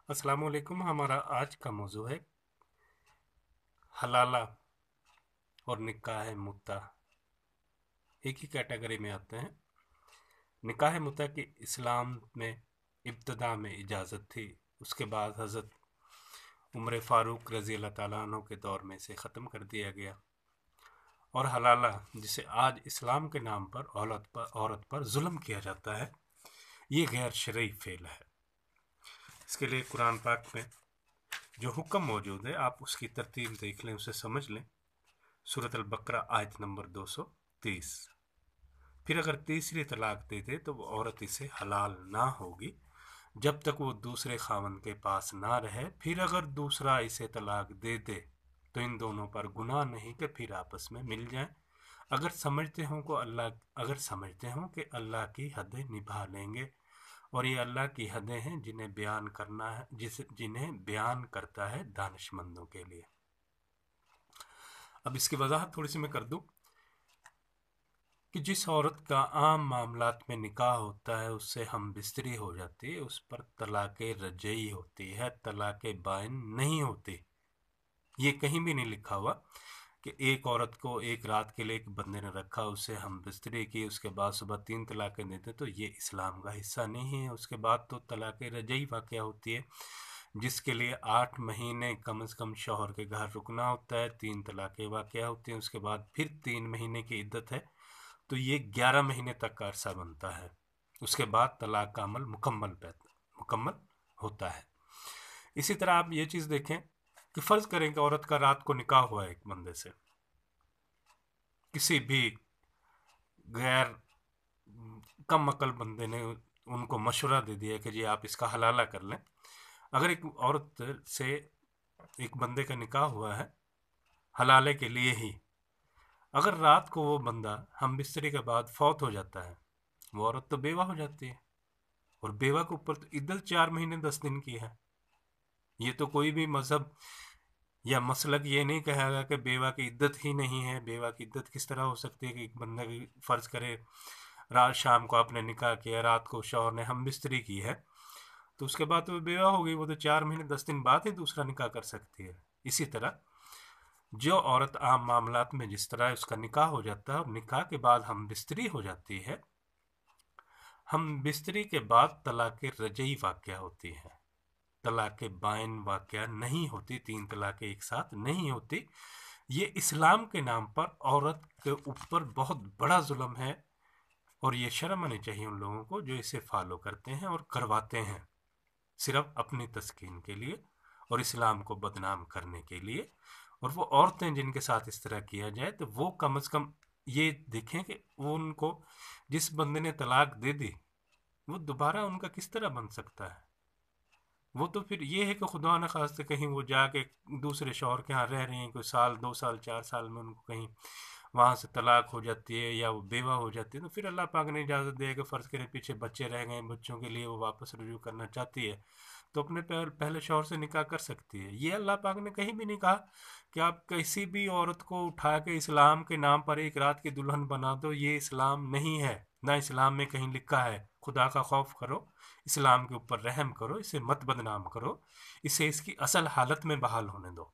अस्सलाम वालेकुम। हमारा आज का मौजू है हलाला और निकाह मुत्ता। एक ही कैटेगरी में आते हैं। निकाह मुत्ता की इस्लाम में इब्तदा में इजाज़त थी, उसके बाद हज़रत उमर फ़ारूक रज़ी अल्लाह ताला अन्हु के दौर में इसे ख़त्म कर दिया गया। और हलाला, जिसे आज इस्लाम के नाम पर औरत पर जुल्म किया जाता है, ये गैर शरई फ़ेल है। इसके लिए कुरान पाक में जो हुक्म मौजूद है, आप उसकी तरतीब देख लें, उसे समझ लें। सूरत अल-बकरा आयत नंबर 230। फिर अगर तीसरी तलाक दे दे तो वो औरत इसे हलाल ना होगी जब तक वो दूसरे खावंद के पास ना रहे। फिर अगर दूसरा इसे तलाक दे दे तो इन दोनों पर गुनाह नहीं कि फिर आपस में मिल जाएं, अगर समझते हों कि अल्लाह की हदें निभा लेंगे। और ये अल्लाह की हदें हैं जिन्हें बयान करता है दानिशमंदों के लिए। अब इसकी वजाहत थोड़ी सी मैं कर दूं कि जिस औरत का आम मामलात में निकाह होता है, उससे हम बिस्तरी हो जाती है, उस पर तलाक रजई होती है, तलाक बाइन नहीं होती। ये कहीं भी नहीं लिखा हुआ कि एक औरत को एक रात के लिए एक बंदे ने रखा, उससे हम बिस्तरी की, उसके बाद सुबह 3 तलाक़ें देते, तो ये इस्लाम का हिस्सा नहीं है। उसके बाद तो तलाक रजई वाक़या होती है, जिसके लिए 8 महीने कम से कम शौहर के घर रुकना होता है। 3 तलाक़ें वाक़या होती हैं, उसके बाद फिर 3 महीने की इद्दत है, तो ये 11 महीने तक का अरसा बनता है। उसके बाद तलाक का अमल मुकम्मल होता है। इसी तरह आप ये चीज़ देखें कि फ़र्ज़ करें कि औरत का रात को निकाह हुआ है एक बंदे से, किसी भी गैर कम अकल बंदे ने उनको मशवरा दे दिया कि जी आप इसका हलाला कर लें। अगर एक औरत से एक बंदे का निकाह हुआ है हलाले के लिए ही, अगर रात को वो बंदा हम बिस्तरी के बाद फौत हो जाता है, वो औरत तो बेवा हो जाती है। और बेवा के ऊपर तो इद्दत 4 महीने 10 दिन की है। ये तो कोई भी मजहब या मसलक ये नहीं कहेगा कि बेवा की इद्दत ही नहीं है। बेवा की इद्दत किस तरह हो सकती है कि एक बंदा की फ़र्ज़ करे रात शाम को आपने निकाह किया, रात को शौहर ने हम बिस्तरी की है, तो उसके बाद तो वो बेवा हो गई, वो तो 4 महीने 10 दिन बाद ही दूसरा निकाह कर सकती है। इसी तरह जो औरत आम मामलात में जिस तरह उसका निकाह हो जाता है और निकाह के बाद हम बिस्तरी हो जाती है, हम बिस्तरी के बाद तलाक रजई वाक़या होती है, तलाक बाइन वाक़या नहीं होती। 3 तलाक़ें एक साथ नहीं होती। ये इस्लाम के नाम पर औरत के ऊपर बहुत बड़ा जुल्म है, और ये शर्म आनी चाहिए उन लोगों को जो इसे फॉलो करते हैं और करवाते हैं सिर्फ अपनी तस्कीन के लिए और इस्लाम को बदनाम करने के लिए। और वो औरतें जिनके साथ इस तरह किया जाए, तो वो कम से कम ये देखें कि वो उनको जिस बंदे ने तलाक दे दी, वो दोबारा उनका किस तरह बन सकता है। वो तो फिर ये है कि खुदा न खास्ते कहीं वो जाके दूसरे शौहर के यहाँ रह रही हैं, कोई साल 2 साल 4 साल में उनको कहीं वहाँ से तलाक हो जाती है या वो बेवा हो जाती है, तो फिर अल्लाह पाक ने इजाज़त दिया कि फ़र्ज़ करें पीछे बच्चे रह गए, बच्चों के लिए वो वापस रुजू करना चाहती है, तो अपने पहले शौहर से निकाह कर सकती है। ये अल्लाह पाक ने कहीं भी नहीं कहा कि आप किसी भी औरत को उठा के इस्लाम के नाम पर एक रात की दुल्हन बना दो। ये इस्लाम नहीं है। ना इस्लाम में कहीं लिखा है खुदा का खौफ करो, इस्लाम के ऊपर रहम करो, इसे मत बदनाम करो, इसे इसकी असल हालत में बहाल होने दो।